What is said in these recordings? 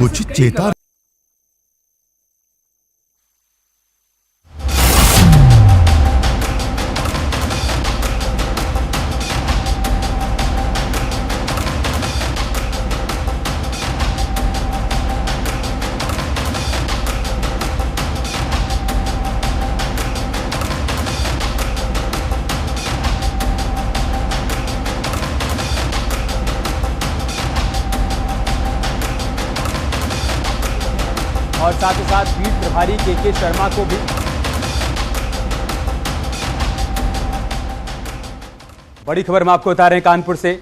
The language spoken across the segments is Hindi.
कुछ चेता और साथ ही साथ बीट प्रभारी के शर्मा को भी बड़ी खबर हम आपको बता रहे हैं कानपुर से।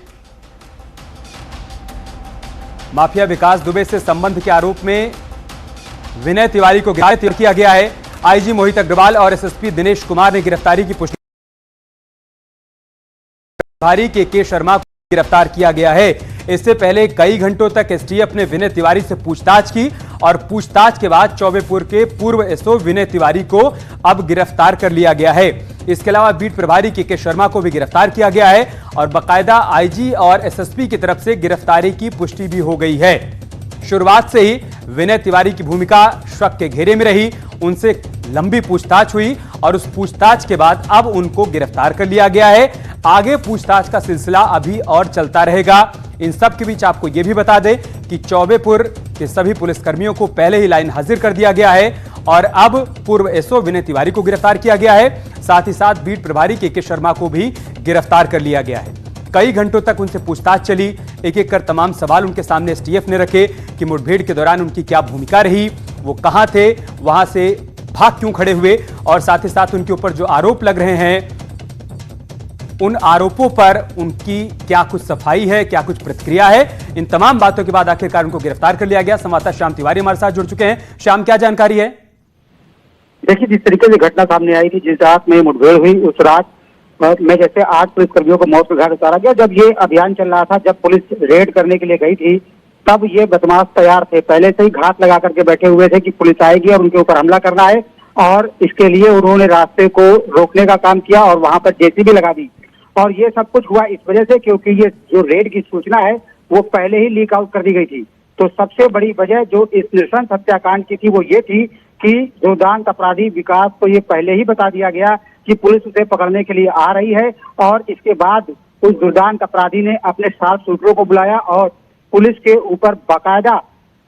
माफिया विकास दुबे से संबंध के आरोप में विनय तिवारी को गिरफ्तार किया गया है। आईजी मोहित अग्रवाल और एसएसपी दिनेश कुमार ने गिरफ्तारी की पुष्टि। प्रभारी के शर्मा को गिरफ्तार किया गया है। इससे पहले कई घंटों तक एसटीएफ ने विनय तिवारी से पूछताछ की और पूछताछ के बाद चौबेपुर के पूर्व एसओ विनय तिवारी को अब गिरफ्तार कर लिया गया है। इसके अलावा बीट प्रभारी के शर्मा को भी गिरफ्तार किया गया है और बाकायदा आईजी और एसएसपी की तरफ से गिरफ्तारी की पुष्टि भी हो गई है। शुरुआत से ही विनय तिवारी की भूमिका शक के घेरे में रही। उनसे लंबी पूछताछ हुई और उस पूछताछ के बाद अब उनको गिरफ्तार कर लिया गया है। आगे पूछताछ का सिलसिला अभी और चलता रहेगा। इन सब के बीच आपको यह भी बता दें कि चौबेपुर के सभी पुलिसकर्मियों को पहले ही लाइन हाजिर कर दिया गया है और अब पूर्व एसओ विनय तिवारी को गिरफ्तार किया गया है। साथ ही साथ बीट प्रभारी के शर्मा को भी गिरफ्तार कर लिया गया है। कई घंटों तक उनसे पूछताछ चली। एक एक कर तमाम सवाल उनके सामने एसटीएफ ने रखे कि मुठभेड़ के दौरान उनकी क्या भूमिका रही, वो कहां थे, वहां से भाग क्यों खड़े हुए और साथ ही साथ उनके ऊपर जो आरोप लग रहे हैं उन आरोपों पर उनकी क्या कुछ सफाई है, क्या कुछ प्रतिक्रिया है। इन तमाम बातों के बाद आखिरकार उनको गिरफ्तार कर लिया गया। संवाददाता श्याम तिवारी हमारे साथ जुड़ चुके हैं। श्याम, क्या जानकारी है? देखिए, जिस तरीके से घटना सामने आई थी, जिस रात में मुठभेड़ हुई उस रात में जैसे 8 पुलिसकर्मियों को मौत के घाट उतारा गया। जब ये अभियान चल रहा था, जब पुलिस रेड करने के लिए गई थी, तब ये बदमाश तैयार थे, पहले से ही घात लगा करके बैठे हुए थे कि पुलिस आएगी और उनके ऊपर हमला करना है। और इसके लिए उन्होंने रास्ते को रोकने का काम किया और वहां पर जेसीबी लगा दी। और ये सब कुछ हुआ इस वजह से क्योंकि ये जो रेड की सूचना है वो पहले ही लीक आउट कर दी गई थी। तो सबसे बड़ी वजह जो इस नृशंस हत्याकांड की थी वो ये थी कि दुर्दांत अपराधी विकास को ये पहले ही बता दिया गया कि पुलिस उसे पकड़ने के लिए आ रही है। और इसके बाद उस दुर्दांत अपराधी ने अपने साथ शूटरों को बुलाया और पुलिस के ऊपर बाकायदा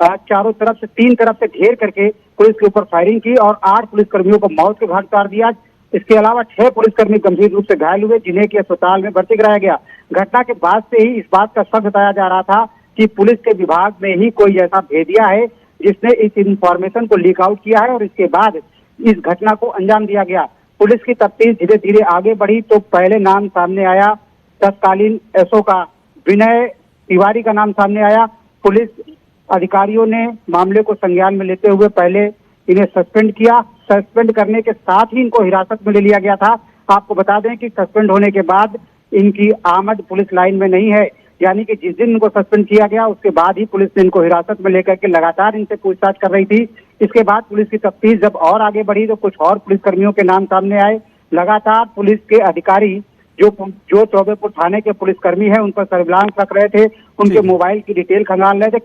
चारों तरफ से 3 तरफ से घेर करके पुलिस के ऊपर फायरिंग की और 8 पुलिसकर्मियों को मौत के घाट उतार दिया। इसके अलावा 6 पुलिसकर्मी गंभीर रूप से घायल हुए, जिन्हें कि अस्पताल में भर्ती कराया गया। घटना के बाद से ही इस बात का शक बताया जा रहा था कि पुलिस के विभाग में ही कोई ऐसा भेदिया है जिसने इस इंफॉर्मेशन को लीक आउट किया है और इसके बाद इस घटना को अंजाम दिया गया। पुलिस की तफ्तीश धीरे धीरे आगे बढ़ी तो पहले नाम सामने आया तत्कालीन एसओ का विनय तिवारी का नाम सामने आया। पुलिस अधिकारियों ने मामले को संज्ञान में लेते हुए पहले इन्हें सस्पेंड किया। सस्पेंड करने के साथ ही इनको हिरासत में ले लिया गया था। आपको बता दें कि सस्पेंड होने के बाद इनकी आमद पुलिस लाइन में नहीं है, यानी कि जिस दिन इनको सस्पेंड किया गया उसके बाद ही पुलिस ने इनको हिरासत में लेकर के लगातार इनसे पूछताछ कर रही थी। इसके बाद पुलिस की तफ्तीश जब और आगे बढ़ी तो कुछ और पुलिसकर्मियों के नाम सामने आए। लगातार पुलिस के अधिकारी जो चौबेपुर थाने के पुलिसकर्मी हैं उन पर सर्विलांस रख रहे थे, उनके मोबाइल की डिटेल खंगाल रहे थे।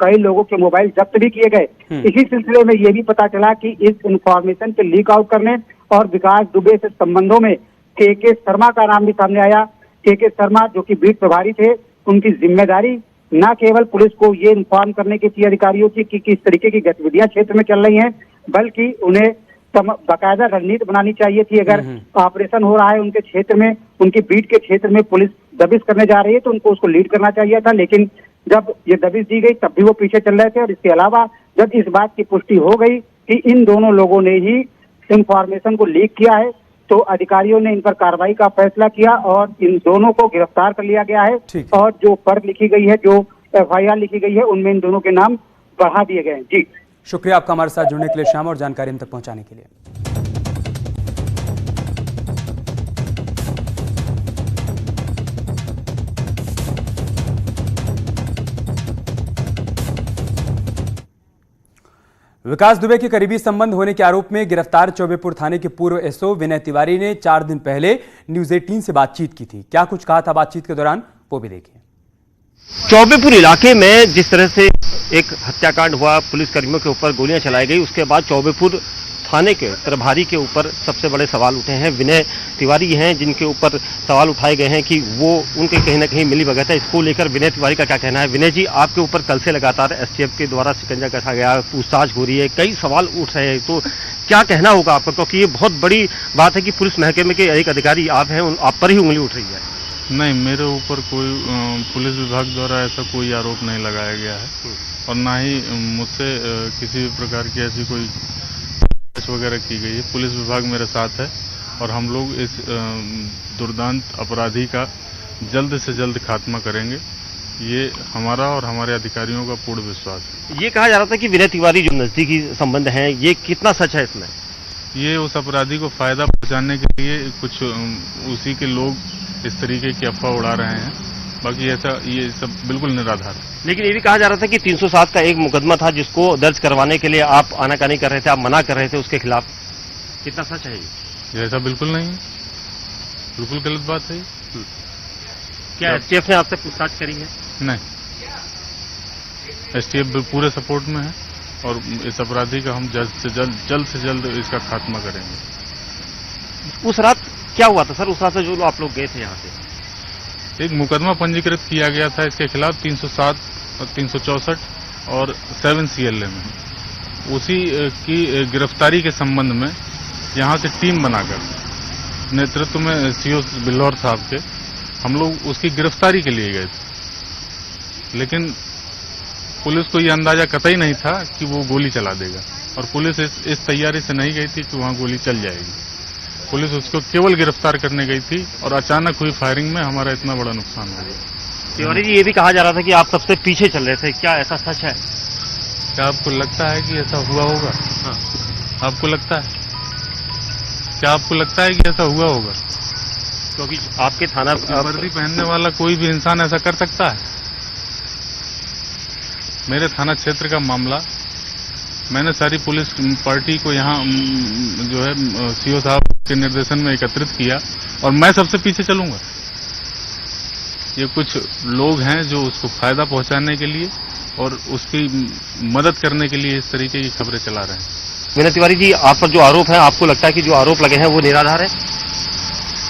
कई लोगों के मोबाइल जब्त भी किए गए। इसी सिलसिले में ये भी पता चला कि इस इंफॉर्मेशन के लीक आउट करने और विकास दुबे से संबंधों में के शर्मा का नाम भी सामने आया। के शर्मा जो कि बीट प्रभारी थे, उनकी जिम्मेदारी न केवल पुलिस को ये इन्फॉर्म करने की थी अधिकारियों की कि किस तरीके की गतिविधियां क्षेत्र में चल रही हैं, बल्कि उन्हें बाकायदा रणनीति बनानी चाहिए थी। अगर ऑपरेशन हो रहा है उनके क्षेत्र में, उनकी बीट के क्षेत्र में पुलिस दबिश करने जा रही है तो उनको उसको लीड करना चाहिए था। लेकिन जब ये दबिश दी गई तब भी वो पीछे चल रहे थे। और इसके अलावा जब इस बात की पुष्टि हो गई कि इन दोनों लोगों ने ही इंफॉर्मेशन को लीक किया है तो अधिकारियों ने इन पर कार्रवाई का फैसला किया और इन दोनों को गिरफ्तार कर लिया गया है। और जो फर्द लिखी गई है, जो FIR लिखी गई है, उनमें इन दोनों के नाम बढ़ा दिए गए हैं। जी, शुक्रिया आपका हमारे साथ जुड़ने के लिए श्याम और जानकारी हम तक पहुंचाने के लिए। विकास दुबे के करीबी संबंध होने के आरोप में गिरफ्तार चौबेपुर थाने के पूर्व एसओ विनय तिवारी ने 4 दिन पहले न्यूज 18 से बातचीत की थी। क्या कुछ कहा था बातचीत के दौरान, वो भी देखिए। चौबेपुर इलाके में जिस तरह से एक हत्याकांड हुआ, पुलिसकर्मियों के ऊपर गोलियां चलाई गई, उसके बाद चौबेपुर थाने के प्रभारी के ऊपर सबसे बड़े सवाल उठे हैं। विनय तिवारी हैं जिनके ऊपर सवाल उठाए गए हैं कि वो उनके कहीं ना कहीं मिलीभगत है। इसको लेकर विनय तिवारी का क्या कहना है? विनय जी, आपके ऊपर कल से लगातार एसटीएफ के द्वारा शिकंजा कसा गया, पूछताछ हो रही है, कई सवाल उठ रहे हैं, तो क्या कहना होगा आपका? क्योंकि ये बहुत बड़ी बात है कि पुलिस महकमे के एक अधिकारी आप हैं, आप पर ही उंगली उठ रही है। नहीं, मेरे ऊपर कोई पुलिस विभाग द्वारा ऐसा कोई आरोप नहीं लगाया गया है और ना ही मुझसे किसी भी प्रकार की ऐसी कोई वगैरह की गई है। पुलिस विभाग मेरे साथ है और हम लोग इस दुर्दांत अपराधी का जल्द से जल्द खात्मा करेंगे, ये हमारा और हमारे अधिकारियों का पूर्ण विश्वास है। ये कहा जा रहा था कि विनय तिवारी जो नजदीकी संबंध हैं, ये कितना सच है इसमें? ये उस अपराधी को फायदा पहुंचाने के लिए कुछ उसी के लोग इस तरीके की अफवाह उड़ा रहे हैं, बाकी ऐसा ये सब बिल्कुल निराधार है। लेकिन ये भी कहा जा रहा था कि 307 का एक मुकदमा था जिसको दर्ज करवाने के लिए आप आनाकानी कर रहे थे, आप मना कर रहे थे उसके खिलाफ। कितना सच है ये? ऐसा बिल्कुल नहीं है, बिल्कुल गलत बात है। क्या एसटीएफ ने आपसे पूछताछ करी है? नहीं, एसटीएफ पूरे सपोर्ट में है और इस अपराधी का हम जल्द से जल्द इसका खात्मा करेंगे। उस रात क्या हुआ था सर? उस रात से जो आप लोग गए थे यहाँ से, एक मुकदमा पंजीकृत किया गया था इसके खिलाफ 307 और 364 और 7 CLA में। उसी की गिरफ्तारी के संबंध में यहाँ से टीम बनाकर नेतृत्व में सीओ बिल्लौर साहब के हम लोग उसकी गिरफ्तारी के लिए गए थे, लेकिन पुलिस को ये अंदाजा कतई नहीं था कि वो गोली चला देगा और पुलिस इस तैयारी से नहीं गई थी कि वहाँ गोली चल जाएगी। पुलिस उसको केवल गिरफ्तार करने गई थी और अचानक हुई फायरिंग में हमारा इतना बड़ा नुकसान हो गया। तिवारी जी, ये भी कहा जा रहा था कि आप सबसे पीछे चल रहे थे, क्या ऐसा सच है? क्या आपको लगता है कि ऐसा हुआ होगा? हाँ। आपको लगता है? क्या आपको लगता है कि ऐसा हुआ होगा? क्योंकि आपके थाना वर्दी पहनने वाला कोई भी इंसान ऐसा कर सकता है? मेरे थाना क्षेत्र का मामला, मैंने सारी पुलिस पार्टी को यहाँ जो है सीओ साहब के निर्देशन में एकत्रित किया और मैं सबसे पीछे चलूंगा। ये कुछ लोग हैं जो उसको फायदा पहुंचाने के लिए और उसकी मदद करने के लिए इस तरीके की खबरें चला रहे हैं। विनय तिवारी जी, आप पर जो आरोप है, आपको लगता है कि जो आरोप लगे हैं वो निराधार है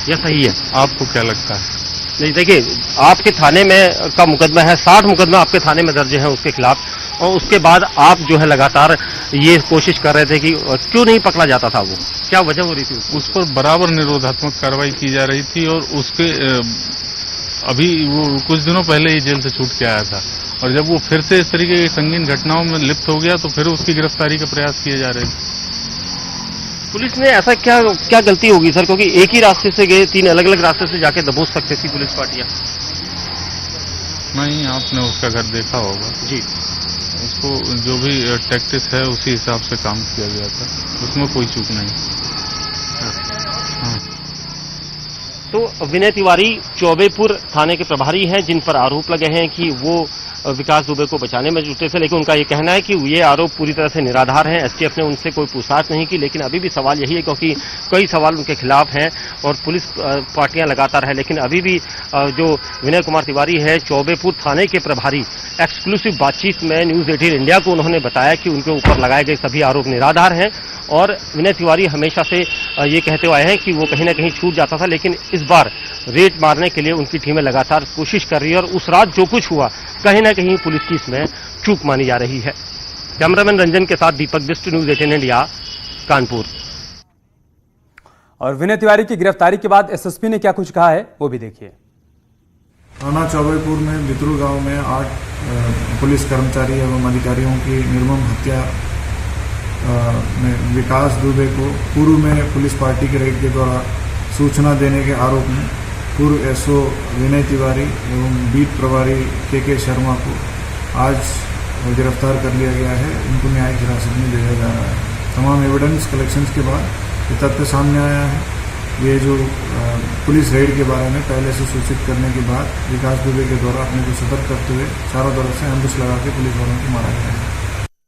या सही है? आपको क्या लगता है? नहीं, देखिए, आपके थाने में का मुकदमा है, 60 मुकदमा आपके थाने में दर्ज है उसके खिलाफ, और उसके बाद आप जो है लगातार ये कोशिश कर रहे थे कि क्यों नहीं पकड़ा जाता था, वो क्या वजह हो रही थी? उस पर बराबर निरोधात्मक कार्रवाई की जा रही थी और उसके अभी वो कुछ दिनों पहले ही जेल से छूट के आया था और जब वो फिर से इस तरीके की संगीन घटनाओं में लिप्त हो गया तो फिर उसकी गिरफ्तारी के प्रयास किए जा रहे थे। पुलिस ने ऐसा क्या गलती होगी सर? क्योंकि एक ही रास्ते से गए, 3 अलग अलग रास्ते से जाके दबोच सकते थी पुलिस पार्टियां। नहीं, आपने उसका घर देखा होगा जी, उसको जो भी टैक्टिस है उसी हिसाब से काम किया गया था, उसमें कोई चूक नहीं। हाँ। तो विनय तिवारी चौबेपुर थाने के प्रभारी हैं जिन पर आरोप लगे हैं कि वो विकास दुबे को बचाने में जुटे थे, लेकिन उनका ये कहना है कि ये आरोप पूरी तरह से निराधार हैं। एसटीएफ ने उनसे कोई पूछताछ नहीं की, लेकिन अभी भी सवाल यही है क्योंकि कई सवाल उनके खिलाफ हैं और पुलिस पार्टियां लगातार है, लेकिन अभी भी जो विनय कुमार तिवारी है चौबेपुर थाने के प्रभारी, एक्सक्लूसिव बातचीत में न्यूज 18 इंडिया को उन्होंने बताया कि उनके ऊपर लगाए गए सभी आरोप निराधार हैं और विनय तिवारी हमेशा से ये कहते आए हैं कि वो कहीं ना कहीं छूट जाता था, लेकिन इस बार रेड मारने के लिए उनकी टीमें लगातार कोशिश कर रही है और उस रात जो कुछ हुआ कहीं ना कहीं पुलिस की इसमें चूक मानी जा रही है। कैमरामैन रंजन के साथ दीपक बिस्ट, न्यूज 18 इंडिया, कानपुर। और विनय तिवारी की गिरफ्तारी के बाद एसएसपी ने क्या कुछ कहा है वो भी देखिए। थाना चौबेपुर में बितरू गांव में 8 पुलिस कर्मचारी एवं अधिकारियों की निर्मम हत्या में विकास दुबे को पूर्व में पुलिस पार्टी के रेड के द्वारा सूचना देने के आरोप में पूर्व एसओ विनय तिवारी एवं बीट प्रभारी के शर्मा को आज गिरफ्तार कर लिया गया है। उनको न्यायिक हिरासत में भेजा जा रहा है। तमाम एविडेंस कलेक्शंस के बाद ये तथ्य सामने आया है। ये जो पुलिस रेड के बारे में पहले से सूचित करने के बाद विकास दुबे के द्वारा अपने को सतर्क करते हुए चारों तरफ से एम्बुश लगा के पुलिस वालों को मारा गया है।